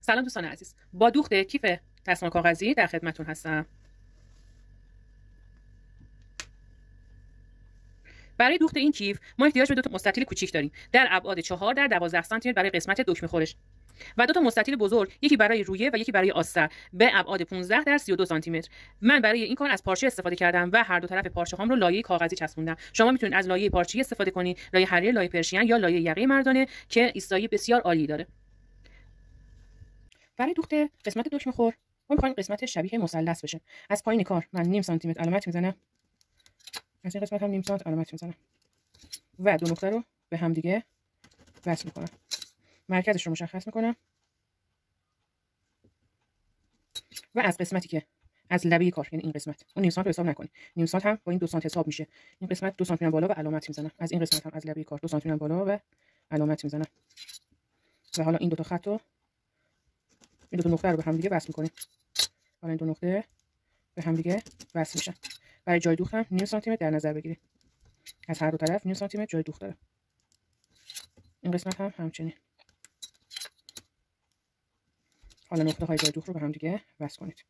سلام دوستان عزیز، با دوخت کیف دستمال کاغذی در خدمتتون هستم. برای دوخت این کیف ما احتیاج به دو تا مستطیل کوچیک داریم در ابعاد 4 در 12 سانتی متر برای قسمت دکمه خورش و دو تا مستطیل بزرگ، یکی برای رویه و یکی برای آستر به ابعاد 15 در 32 سانتی متر. من برای این کار از پارچه استفاده کردم و هر دو طرف پارچه هام رو لایه کاغذی چسبوندم. شما میتونید از لایه پارچه‌ای استفاده کنید، لایه حریر، لایه پرشین یا لایه یقه مردانه که ایستایی بسیار عالی داره. برای دوخت قسمت دکمه خور ما می‌خوایم قسمت شبیه مثلث بشه. از پایین کار من نیم سانتی متر علامت میزنم، از این قسمت هم نیم سانت علامت میزنم و دو نقطه رو به هم دیگه وصل میکنم. مرکزش رو مشخص میکنم و از قسمتی که از لبه کار، یعنی این قسمت، اون نیم سانت رو حساب نکنید، نیم سانت هم با این 2 سانت حساب میشه. این قسمت 2 سانتی بالا و علامت میزنم. از این قسمت هم از لبه کار 2 سانتی بالا و علامت میزنم و حالا این دو تا خط رو، این دو تا نقطه رو به هم دیگه وصل میکنیم. حالا این دو نقطه به هم دیگه وصل میشن. برای جای دوخت هم نیم سانتی متر در نظر بگیرید. از هر دو طرف نیم سانتی متر جای دوخت داره. این قسمت هم همچنین. حالا نقطه های جای دوخت رو به هم دیگه وصل کنید.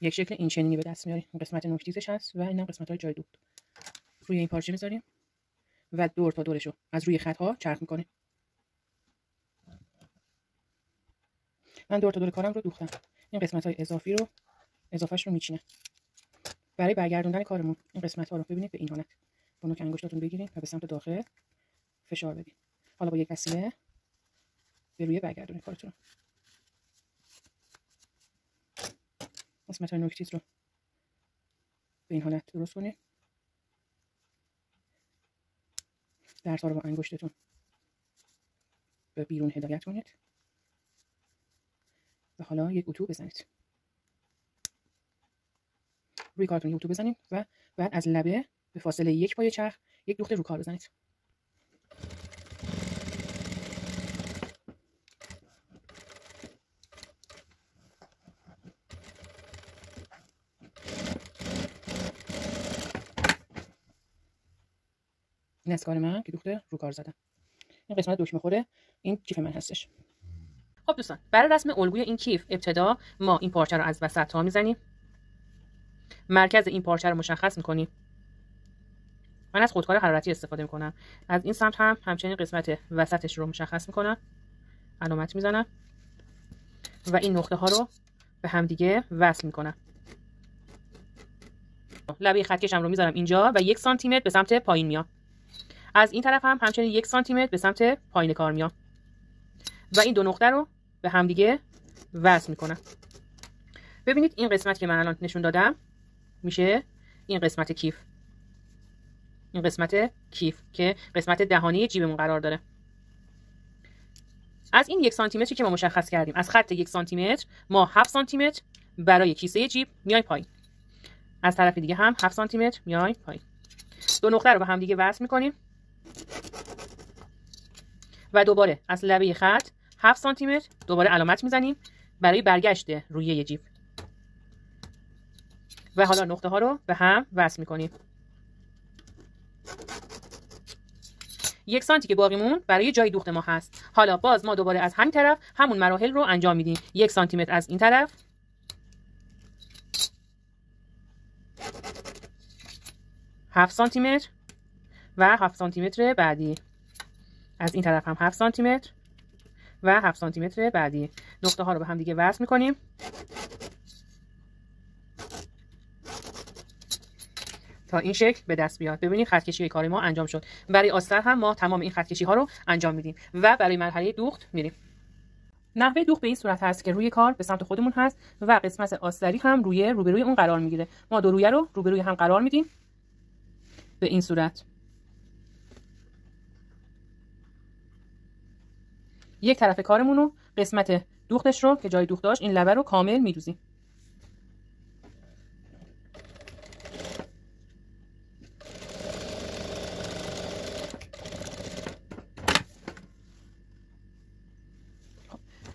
یک شکل این چنینی به دست میاریم. این قسمت نوک‌تیزش هست و اینم قسمت های جای دوخت. روی این پارچه میذاریم و دور تا دورش رو از روی خط ها چرخ میکنیم. من دور تا دور کارم رو دوختم. این قسمت های اضافهش رو میچینم. برای برگردوندن کارمون این قسمت ها رو ببینید به این حالت با نوک انگشتاتون بگیرید و به سمت داخل فشار بدید. حالا با یک وسیله به روی برگردونید کارتون. قسمت های نوک تیز رو به این حالت درست کنید. درس‌ها رو با انگشتتون به بیرون هدایت کنید و حالا یک اتو بزنید. روی کارتون یک اتو بزنید و بعد از لبه به فاصله یک پای چرخ یک دوخت رو کار بزنید. این از کار من که دوخت رو کار زدم. این قسمت دکمه خوره این کیف من هستش. خب دوستان، برای رسم الگوی این کیف ابتدا ما این پارچه رو از وسط تا میزنیم. مرکز این پارچه رو مشخص میکنیم. من از خودکار حرارتی استفاده میکنم. از این سمت هم همچنین قسمت وسطش رو مشخص میکنم، علامت میزنم و این نقطه ها رو به هم دیگه وصل میکنم. لبه خط کشم رو میذارم اینجا و 1 سانتی متر به سمت پایین میام. از این طرف هم همچنین 1 سانتی متر به سمت پایین کار میام و این دو نقطه رو به هم دیگه وصل میکنم. ببینید این قسمت که من الان نشون دادم میشه این قسمت کیف. این قسمت کیف که قسمت دهانی جیبمون قرار داره. از این 1 سانتی متری که ما مشخص کردیم، از خط 1 سانتی متر ما 7 سانتی متر برای کیسه جیب میایم پایین. از طرف دیگه هم 7 سانتی متر میایم پایین. دو نقطه رو به هم دیگه وصل میکنیم و دوباره از لبه خط 7 سانتی متر دوباره علامت میزنیم برای برگشت رویه جیب و حالا نقطه ها رو به هم وصل میکنیم. 1 سانتی که باقیمون برای جای دوخت ما هست. حالا باز ما دوباره از همین طرف همون مراحل رو انجام میدیم. 1 سانتی متر از این طرف، 7 سانتی متر و 7 سانتی متر بعدی. از این طرف هم 7 سانتی متر و 7 سانتی متر بعدی. نقطه ها رو به هم دیگه وصل میکنیم تا این شکل به دست بیاد. ببینید خط کشی کار ما انجام شد. برای آستر هم ما تمام این خط کشی ها رو انجام میدیم و برای مرحله دوخت میریم. نحوه دوخت به این صورت هست که روی کار به سمت خودمون هست و قسمت آستری هم روبروی اون قرار میگیره. ما دو رویه رو روبروی هم قرار میدیم به این صورت. یک طرف کارمون رو، قسمت دوختش رو که جای دوخت داشت، این لبه رو کامل میدوزیم.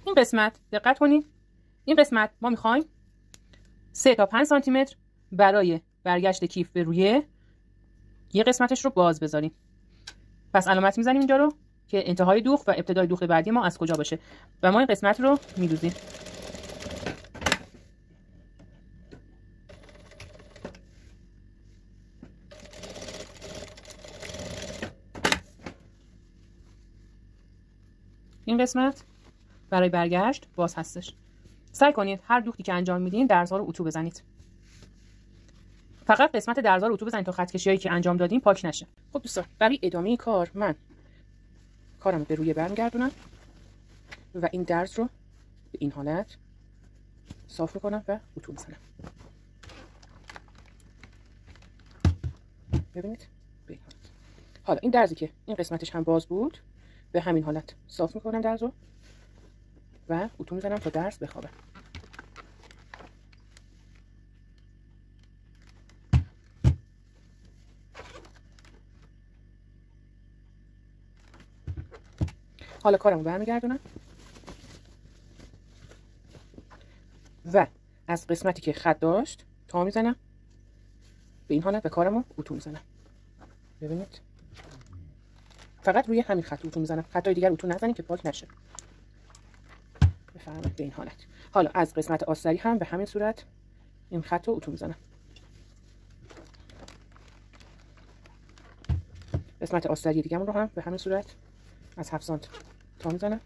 این قسمت دقت کنید، این قسمت ما میخوایم 3 تا 5 سانتی متر برای برگشت کیف به رویه یه قسمتش رو باز بذاریم. پس علامت میزنیم اینجا رو که انتهای دوخت و ابتدای دوخت بعدی ما از کجا باشه و ما این قسمت رو میدوزیم. این قسمت برای برگشت باز هستش. سعی کنید هر دوختی که انجام میدین درزها رو اتو بزنید. فقط قسمت درزها رو اتو بزنید تا خط کشیایی که انجام دادیم پاک نشه. خب دوستان، برای ادامه کار من کارم رو به روی برمیگردونم و این درز رو به این حالت صاف میکنم و اتو میزنم. ببینید به این حالت. حالا این درزی که این قسمتش هم باز بود به همین حالت صاف میکنم درز رو و اتو میزنم تا درز بخوابه. حالا کارمو برمیگردونم و از قسمتی که خط داشت تا میزنم به این حالت و کارمو اتو میزنم. ببینید فقط روی همین خط اتو میزنم، خطای دیگر اتو نزنید که پاک نشه. بفرمایید به این حالت. حالا از قسمت آستری هم به همین صورت این خط رو اتو میزنم. قسمت آستری دیگه رو هم به همین صورت از 7 سانت تا میزنم.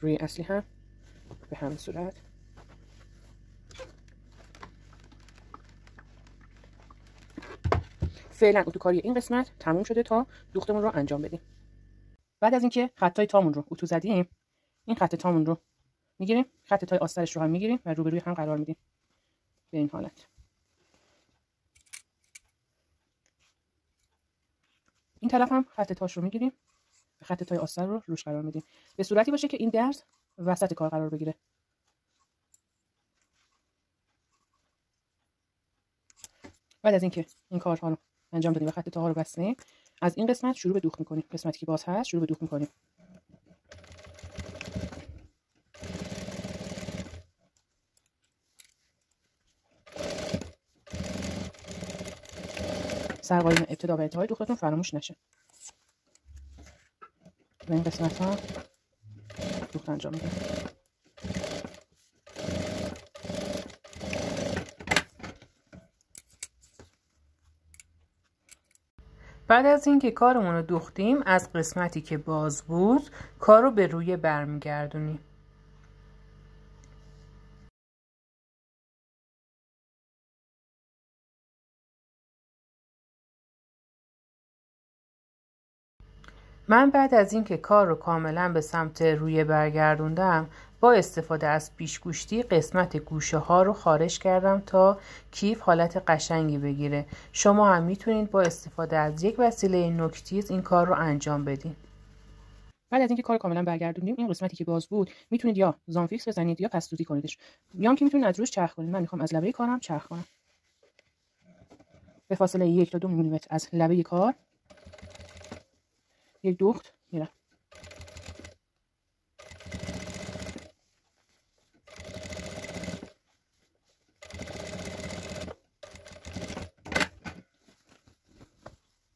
روی اصلی هم به همین صورت. فعلا اتوکاری این قسمت تموم شده تا دوختمون رو انجام بدیم. بعد از اینکه خطای تامون رو اتو زدیم، این خط تامون رو میگیریم، خط تای آسترش رو هم میگیریم و روبروی هم قرار میدیم به این حالت. این طرف هم خط تاش رو میگیریم و خط تای آستر رو روش قرار میدیم به صورتی باشه که این درز وسط کار قرار بگیره. بعد از اینکه این کارها رو انجام دادیم و خط تاها رو بستیم، از این قسمت شروع به دوخت میکنیم. قسمتی که باز هست شروع به دوخت میکنیم. سرقایم ابتدا و انتهای دوختتون فراموش نشه. و این قسمت ها دوخت انجام میدیم. بعد از اینکه کارمون رو دوختیم، از قسمتی که باز بود کار رو به روی برمیگردونیم. من بعد از اینکه کار رو کاملا به سمت روی برگردوندم، با استفاده از پیشگوشتی قسمت گوشه ها رو خارج کردم تا کیف حالت قشنگی بگیره. شما هم میتونید با استفاده از یک وسیله نوک‌تیز این کار رو انجام بدین. بعد از اینکه کار کاملا برگردوندیم، این قسمتی که باز بود میتونید یا زانفیکس بزنید یا پستوزی کنیدش، یا هم که میتونید از روش چرخ کنید. من میخوام از لبه کارم چرخ کنم. به فاصله 1 تا 2 میلیمتر از لبه کار یک دوخت میرم.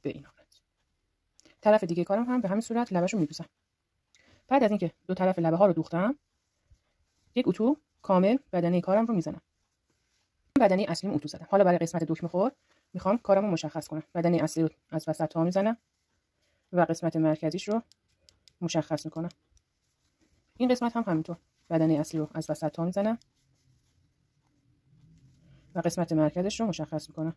به این حالت. طرف دیگه کارم هم به همین صورت لبه‌شو میدوزم. بعد از اینکه دو طرف لبه ها رو دوختم، یک اتو کامل بدنه کارم رو میزنم. بدنه اصلیم اتو زدم. حالا برای قسمت دکمه خور میخوام کارمو مشخص کنم. بدنه اصلی رو از وسط تا میزنم و قسمت مرکزیش رو مشخص میکنم. این قسمت هم همینطور. بدنه اصلی رو از وسط تا میزنم و قسمت مرکزش رو مشخص میکنم.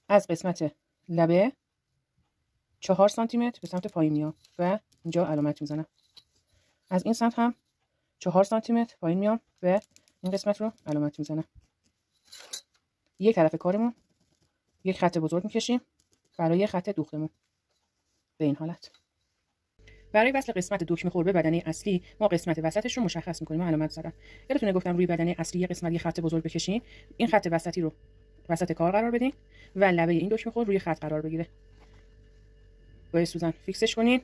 از قسمت لبه 4 سانتی متر به سمت پایین میام و اینجا علامت میزنم. از این سمت هم 4 سانتی متر پایین میام و این قسمت رو علامت میزنم. یک طرف کارمون یک خط بزرگ میکشیم برای خط دوختمون به این حالت. برای وصل قسمت دکمه خور به بدنه اصلی ما قسمت وسطش رو مشخص میکنیم. علامت زدم. یادتونه گفتم روی بدنه اصلی یه قسمت یه خط بزرگ بکشین، این خط وسطی رو وسط کار قرار بدین و لبه این دکمه خور روی خط قرار بگیره. با سوزن فیکسش کنین.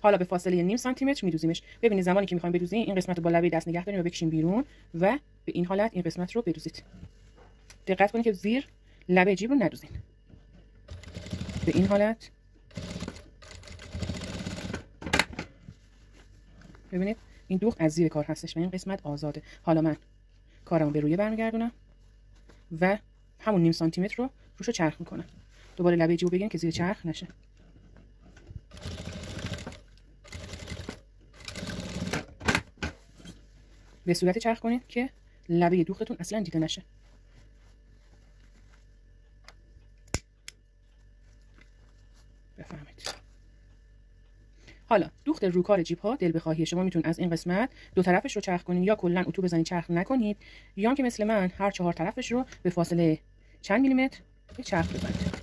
حالا به فاصله نیم سانتی متر میدوزیمش. ببینید زمانی که میخوایم بدوزین این قسمت رو با لبه دست نگه دارین و بکشین بیرون و به این حالت این قسمت رو بدوزید. دقت کنید که زیر لبه جیب رو ندوزین. به این حالت ببینید این دوغ از زیر کار هستش و این قسمت آزاده. حالا من کارمو به روی برمیگردونم و همون نیم سانتی متر رو روشو چرخ میکنم. دوباره لبه جیب رو بگیرین که زیر چرخ نشه. به صورت چرخ کنید که لبه دوختون اصلا دیده نشه. بفهمید. حالا دوخت روکار جیب ها دل بخواهی شما میتونید از این قسمت دو طرفش رو چرخ کنید یا کلا اتو بزنید چرخ نکنید، یا که مثل من هر 4 طرفش رو به فاصله چند میلیمتر چرخ بزنید.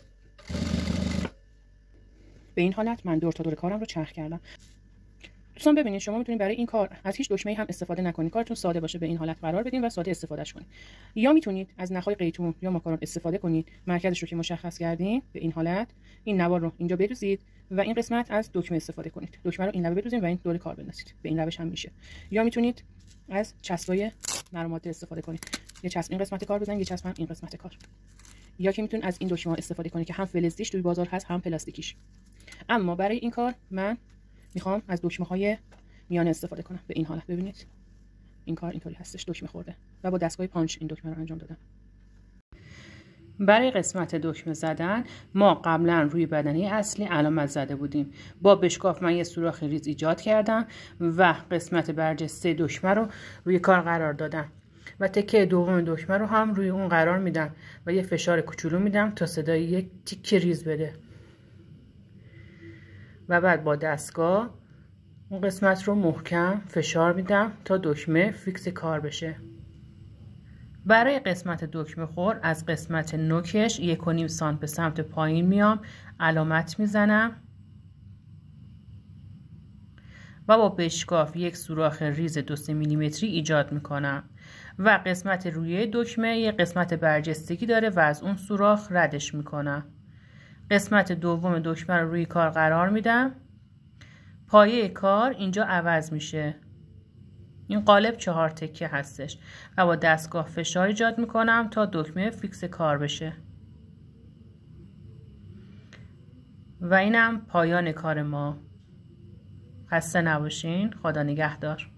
به این حالت من دور تا دور کارم رو چرخ کردم. دوستان ببینید شما میتونید برای این کار از هیچ دکمه‌ای هم استفاده نکنید، کارتون ساده باشه به این حالت قرار بدین و ساده استفادهش کنید، یا میتونید از نخای قیتون یا ماکارون استفاده کنید. مرکزش رو که مشخص کردین به این حالت این نوار رو اینجا بدوزید و این قسمت از دکمه استفاده کنید. دکمه رو این لبه بدوزید و این دور کار بندازید. به این روش هم میشه. یا میتونید از چسبای نرم ماده استفاده کنید. یه چسب این قسمت کار بزنید، یه چسب هم این قسمت کار. یا که میتونید از این دکمه استفاده کنید که هم فلزیش توی بازار هست هم پلاستیکیش. اما برای این کار من میخوام از دکمه‌های میانه استفاده کنم. به این حالت ببینید این کار اینطوری هستش، دکمه خورده و با دستگاه پانچ این دکمه رو انجام دادم. برای قسمت دکمه زدن ما قبلا روی بدنه اصلی علامت زده بودیم. با بشکاف من یه سوراخ ریز ایجاد کردم و قسمت برجسته دکمه رو روی کار قرار دادم و تکه دوم دکمه رو هم روی اون قرار میدم و یه فشار کوچولو میدم تا صدای یک تیکه ریز بده و بعد با دستگاه اون قسمت رو محکم فشار میدم تا دکمه فیکس کار بشه. برای قسمت دکمه خور از قسمت نوکش 1.5 سانت به سمت پایین میام، علامت میزنم و با بشکاف یک سوراخ ریز 2-3 میلیمتری ایجاد میکنم و قسمت روی دکمه یه قسمت برجستگی داره و از اون سوراخ ردش میکنم. قسمت دوم دکمه رو روی کار قرار میدم. پایه کار اینجا عوض میشه. این قالب 4 تکه هستش و با دستگاه فشار ایجاد میکنم تا دکمه فیکس کار بشه. و اینم پایان کار ما. خسته نباشین. خدا نگهدار.